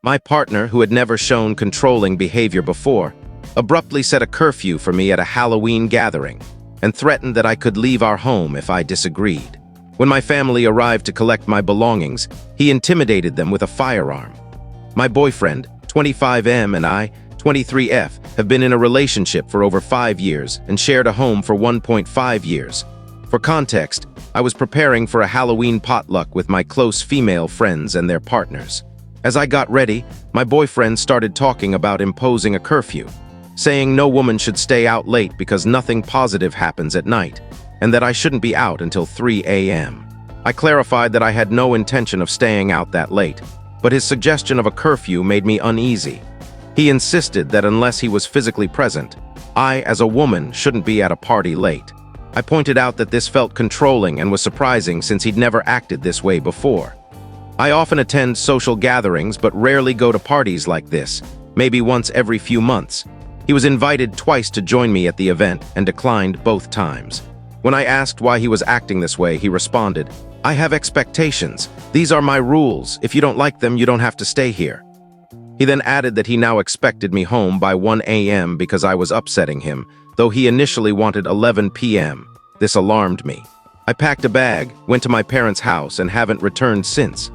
My partner, who had never shown controlling behavior before, abruptly set a curfew for me at a Halloween gathering and threatened that I could leave our home if I disagreed. When my family arrived to collect my belongings, he intimidated them with a firearm. My boyfriend, 25M, and I, 23F, have been in a relationship for over 5 years and shared a home for 1.5 years. For context, I was preparing for a Halloween potluck with my close female friends and their partners. As I got ready, my boyfriend started talking about imposing a curfew, saying no woman should stay out late because nothing positive happens at night, and that I shouldn't be out until 3 a.m. I clarified that I had no intention of staying out that late, but his suggestion of a curfew made me uneasy. He insisted that unless he was physically present, I, as a woman, shouldn't be at a party late. I pointed out that this felt controlling and was surprising since he'd never acted this way before. I often attend social gatherings but rarely go to parties like this, maybe once every few months. He was invited twice to join me at the event and declined both times. When I asked why he was acting this way, he responded, "I have expectations. These are my rules. If you don't like them, you don't have to stay here." He then added that he now expected me home by 1 a.m. because I was upsetting him, though he initially wanted 11 p.m. This alarmed me. I packed a bag, went to my parents' house, and haven't returned since.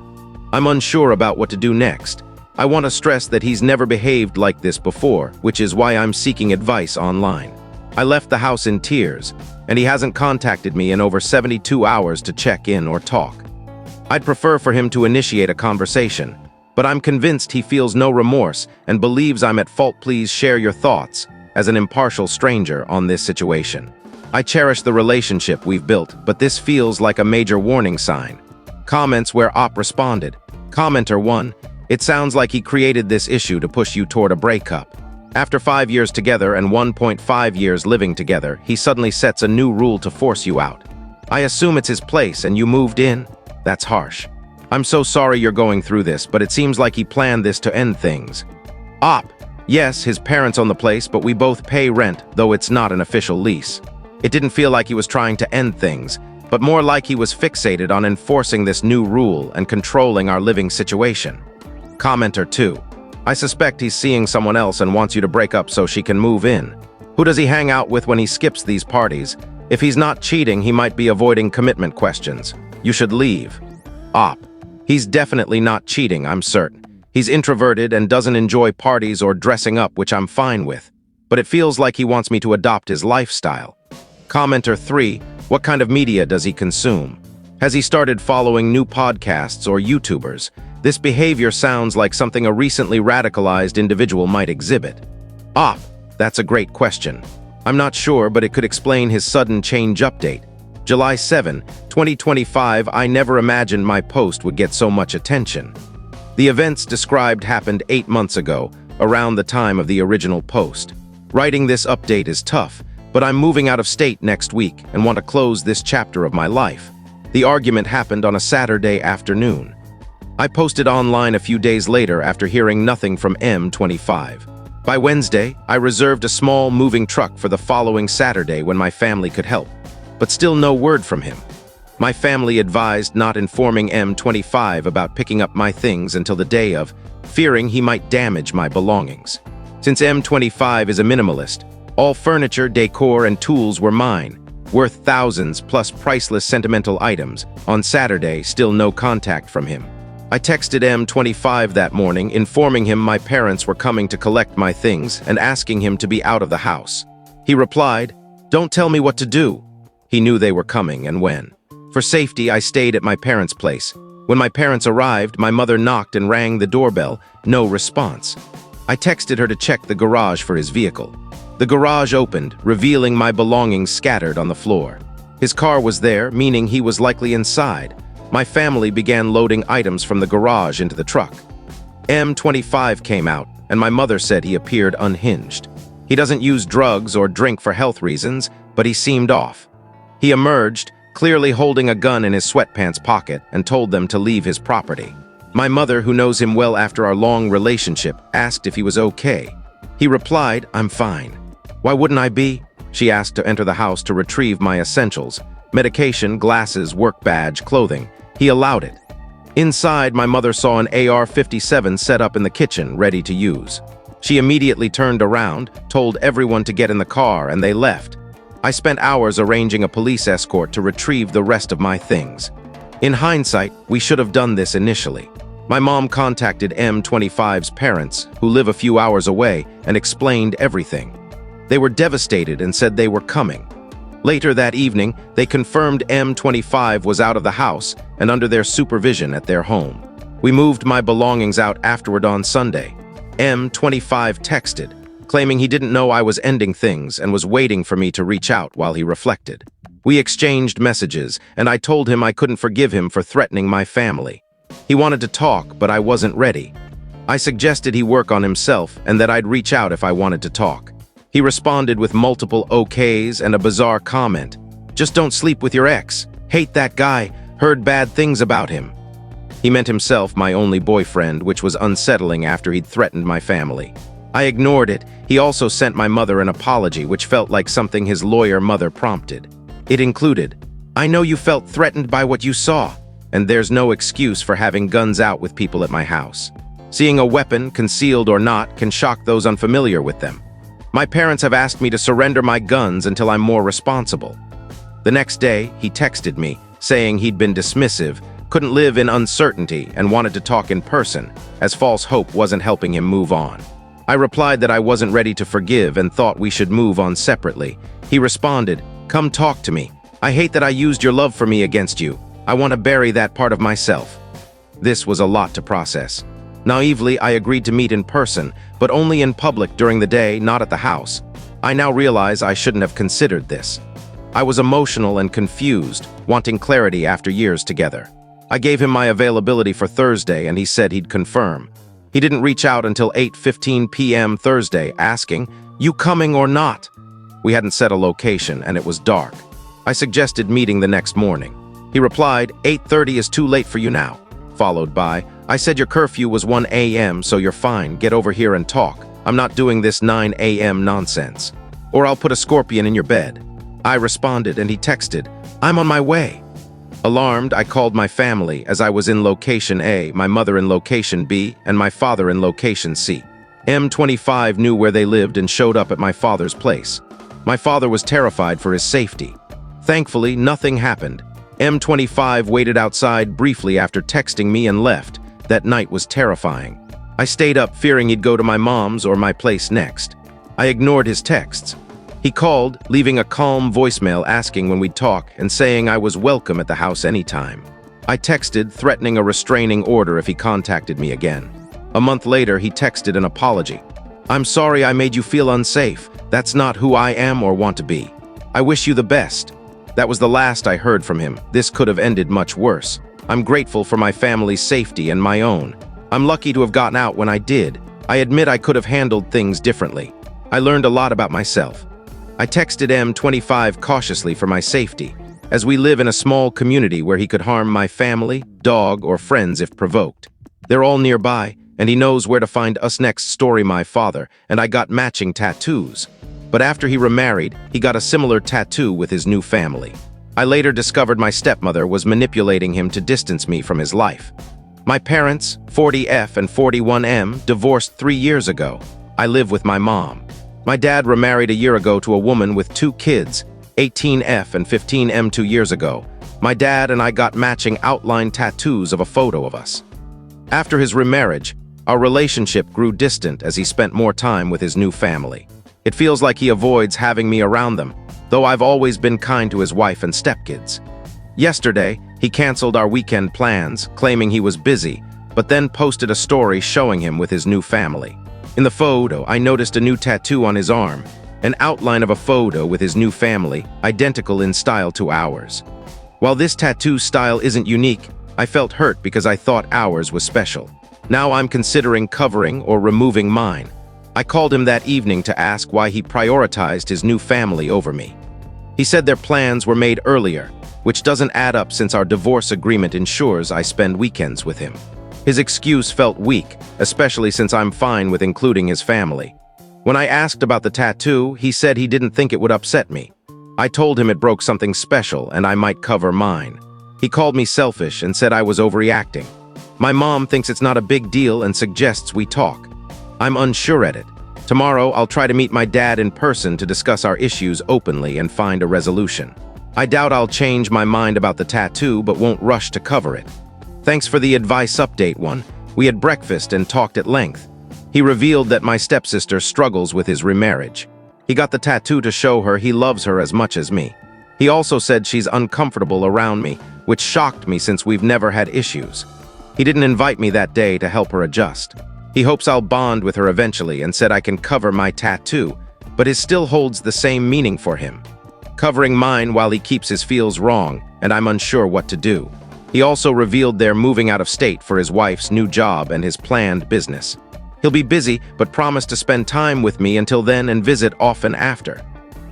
I'm unsure about what to do next. I want to stress that he's never behaved like this before, which is why I'm seeking advice online. I left the house in tears, and he hasn't contacted me in over 72 hours to check in or talk. I'd prefer for him to initiate a conversation, but I'm convinced he feels no remorse and believes I'm at fault. Please share your thoughts as an impartial stranger on this situation. I cherish the relationship we've built, but this feels like a major warning sign. Comments where Op responded. Commenter 1, it sounds like he created this issue to push you toward a breakup. After 5 years together and 1.5 years living together, he suddenly sets a new rule to force you out. I assume it's his place and you moved in? That's harsh. I'm so sorry you're going through this, but it seems like he planned this to end things. Op, yes, his parents own the place, but we both pay rent, though it's not an official lease. It didn't feel like he was trying to end things, but more like he was fixated on enforcing this new rule and controlling our living situation. Commenter 2, I suspect he's seeing someone else and wants you to break up so she can move in. Who does he hang out with when he skips these parties? If he's not cheating, he might be avoiding commitment questions. You should leave. Op, he's definitely not cheating, I'm certain. He's introverted and doesn't enjoy parties or dressing up, which I'm fine with. But it feels like he wants me to adopt his lifestyle. Commenter 3, what kind of media does he consume? Has he started following new podcasts or YouTubers? This behavior sounds like something a recently radicalized individual might exhibit. Op, that's a great question. I'm not sure, but it could explain his sudden change update. July 7, 2025, I never imagined my post would get so much attention. The events described happened 8 months ago, around the time of the original post. Writing this update is tough, but I'm moving out of state next week and want to close this chapter of my life. The argument happened on a Saturday afternoon. I posted online a few days later after hearing nothing from M25. By Wednesday, I reserved a small moving truck for the following Saturday when my family could help, but still no word from him. My family advised not informing M25 about picking up my things until the day of, fearing he might damage my belongings. Since M25 is a minimalist, all furniture, decor, and tools were mine, worth thousands plus priceless sentimental items. On Saturday, still no contact from him. I texted M25 that morning, informing him my parents were coming to collect my things and asking him to be out of the house. He replied, "Don't tell me what to do." He knew they were coming and when. For safety, I stayed at my parents' place. When my parents arrived, my mother knocked and rang the doorbell. No response. I texted her to check the garage for his vehicle. The garage opened, revealing my belongings scattered on the floor. His car was there, meaning he was likely inside. My family began loading items from the garage into the truck. M25 came out, and my mother said he appeared unhinged. He doesn't use drugs or drink for health reasons, but he seemed off. He emerged, clearly holding a gun in his sweatpants pocket, and told them to leave his property. My mother, who knows him well after our long relationship, asked if he was okay. He replied, "I'm fine." "Why wouldn't I be?" She asked to enter the house to retrieve my essentials, medication, glasses, work badge, clothing. He allowed it. Inside, my mother saw an AR-57 set up in the kitchen, ready to use. She immediately turned around, told everyone to get in the car, and they left. I spent hours arranging a police escort to retrieve the rest of my things. In hindsight, we should have done this initially. My mom contacted M25's parents, who live a few hours away, and explained everything. They were devastated and said they were coming. Later that evening, they confirmed M25 was out of the house and under their supervision at their home. We moved my belongings out afterward on Sunday. M25 texted, claiming he didn't know I was ending things and was waiting for me to reach out while he reflected. We exchanged messages, and I told him I couldn't forgive him for threatening my family. He wanted to talk, but I wasn't ready. I suggested he work on himself and that I'd reach out if I wanted to talk. He responded with multiple okays and a bizarre comment. Just don't sleep with your ex. Hate that guy. Heard bad things about him. He meant himself, my only boyfriend, which was unsettling after he'd threatened my family. I ignored it. He also sent my mother an apology, which felt like something his lawyer mother prompted. It included, "I know you felt threatened by what you saw, and there's no excuse for having guns out with people at my house. Seeing a weapon, concealed or not, can shock those unfamiliar with them. My parents have asked me to surrender my guns until I'm more responsible." The next day, he texted me, saying he'd been dismissive, couldn't live in uncertainty, and wanted to talk in person, as false hope wasn't helping him move on. I replied that I wasn't ready to forgive and thought we should move on separately. He responded, "Come talk to me. I hate that I used your love for me against you. I want to bury that part of myself." This was a lot to process. Naively, I agreed to meet in person, but only in public during the day, not at the house. I now realize I shouldn't have considered this. I was emotional and confused, wanting clarity after years together. I gave him my availability for Thursday, and he said he'd confirm. He didn't reach out until 8:15 p.m. Thursday, asking, "You coming or not?" We hadn't set a location, and it was dark. I suggested meeting the next morning. He replied, "8:30 is too late for you now," followed by, "I said your curfew was 1 a.m., so you're fine. Get over here and talk. I'm not doing this 9 a.m. nonsense. Or I'll put a scorpion in your bed." I responded, and he texted, "I'm on my way." Alarmed, I called my family, as I was in location A, my mother in location B, and my father in location C. M25 knew where they lived and showed up at my father's place. My father was terrified for his safety. Thankfully, nothing happened. M25 waited outside briefly after texting me and left. That night was terrifying. I stayed up fearing he'd go to my mom's or my place next. I ignored his texts. He called, leaving a calm voicemail asking when we'd talk and saying I was welcome at the house anytime. I texted, threatening a restraining order if he contacted me again. A month later, he texted an apology. "I'm sorry I made you feel unsafe. That's not who I am or want to be. I wish you the best." That was the last I heard from him. This could have ended much worse. I'm grateful for my family's safety and my own. I'm lucky to have gotten out when I did. I admit I could have handled things differently. I learned a lot about myself. I texted M25 cautiously for my safety, as we live in a small community where he could harm my family, dog, or friends if provoked. They're all nearby, and he knows where to find us next. Story my father, and I got matching tattoos. But after he remarried, he got a similar tattoo with his new family. I later discovered my stepmother was manipulating him to distance me from his life. My parents, 40F and 41M, divorced 3 years ago. I live with my mom. My dad remarried a year ago to a woman with 2 kids, 18F and 15M 2 years ago. My dad and I got matching outline tattoos of a photo of us. After his remarriage, our relationship grew distant as he spent more time with his new family. It feels like he avoids having me around them, though I've always been kind to his wife and stepkids. Yesterday, he canceled our weekend plans, claiming he was busy, but then posted a story showing him with his new family. In the photo, I noticed a new tattoo on his arm, an outline of a photo with his new family, identical in style to ours. While this tattoo style isn't unique, I felt hurt because I thought ours was special. Now I'm considering covering or removing mine. I called him that evening to ask why he prioritized his new family over me. He said their plans were made earlier, which doesn't add up since our divorce agreement ensures I spend weekends with him. His excuse felt weak, especially since I'm fine with including his family. When I asked about the tattoo, he said he didn't think it would upset me. I told him it broke something special and I might cover mine. He called me selfish and said I was overreacting. My mom thinks it's not a big deal and suggests we talk. I'm unsure at it. Tomorrow, I'll try to meet my dad in person to discuss our issues openly and find a resolution. I doubt I'll change my mind about the tattoo, but won't rush to cover it. Thanks for the advice update one. We had breakfast and talked at length. He revealed that my stepsister struggles with his remarriage. He got the tattoo to show her he loves her as much as me. He also said she's uncomfortable around me, which shocked me since we've never had issues. He didn't invite me that day to help her adjust. He hopes I'll bond with her eventually and said I can cover my tattoo, but it still holds the same meaning for him. Covering mine while he keeps his feels wrong, and I'm unsure what to do. He also revealed they're moving out of state for his wife's new job and his planned business. He'll be busy, but promised to spend time with me until then and visit often after.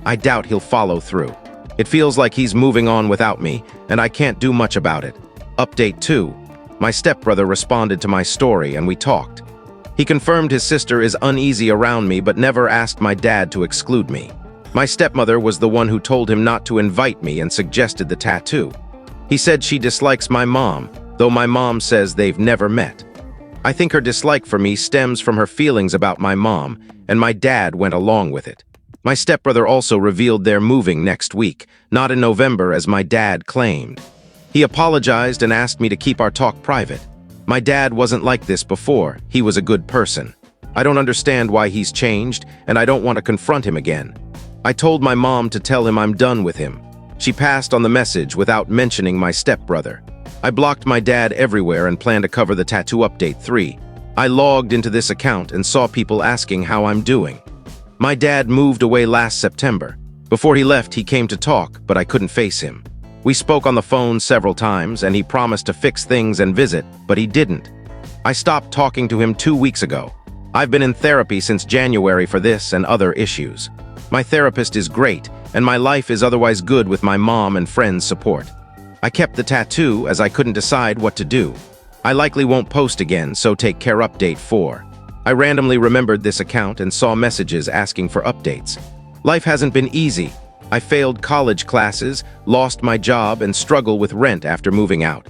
I doubt he'll follow through. It feels like he's moving on without me, and I can't do much about it. Update 2. My stepbrother responded to my story and we talked. He confirmed his sister is uneasy around me but never asked my dad to exclude me. My stepmother was the one who told him not to invite me and suggested the tattoo. He said she dislikes my mom, though my mom says they've never met. I think her dislike for me stems from her feelings about my mom, and my dad went along with it. My stepbrother also revealed they're moving next week, not in November as my dad claimed. He apologized and asked me to keep our talk private. My dad wasn't like this before. He was a good person. I don't understand why he's changed, and I don't want to confront him again. I told my mom to tell him I'm done with him. She passed on the message without mentioning my stepbrother. I blocked my dad everywhere and plan to cover the tattoo update 3. I logged into this account and saw people asking how I'm doing. My dad moved away last September. Before he left, he came to talk, but I couldn't face him. We spoke on the phone several times, and he promised to fix things and visit, but he didn't. I stopped talking to him 2 weeks ago. I've been in therapy since January for this and other issues. My therapist is great, and my life is otherwise good with my mom and friends' support. I kept the tattoo as I couldn't decide what to do. I likely won't post again, so take care. Update 4. I randomly remembered this account and saw messages asking for updates. Life hasn't been easy. I failed college classes, lost my job, and struggle with rent after moving out.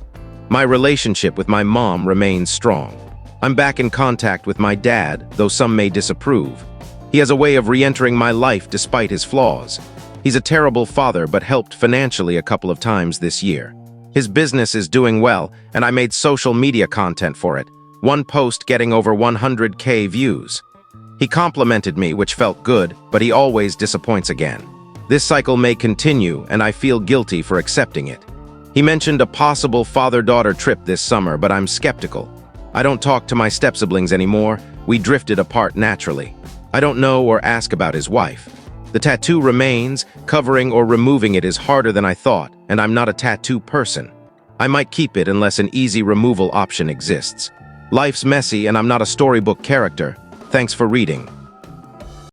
My relationship with my mom remains strong. I'm back in contact with my dad, though some may disapprove. He has a way of re-entering my life despite his flaws. He's a terrible father but helped financially a couple of times this year. His business is doing well, and I made social media content for it. One post getting over 100K views. He complimented me, which felt good, but he always disappoints again. This cycle may continue, and I feel guilty for accepting it. He mentioned a possible father-daughter trip this summer, but I'm skeptical. I don't talk to my step-siblings anymore. We drifted apart naturally. I don't know or ask about his wife. The tattoo remains. Covering or removing it is harder than I thought, and I'm not a tattoo person. I might keep it unless an easy removal option exists. Life's messy, and I'm not a storybook character. Thanks for reading.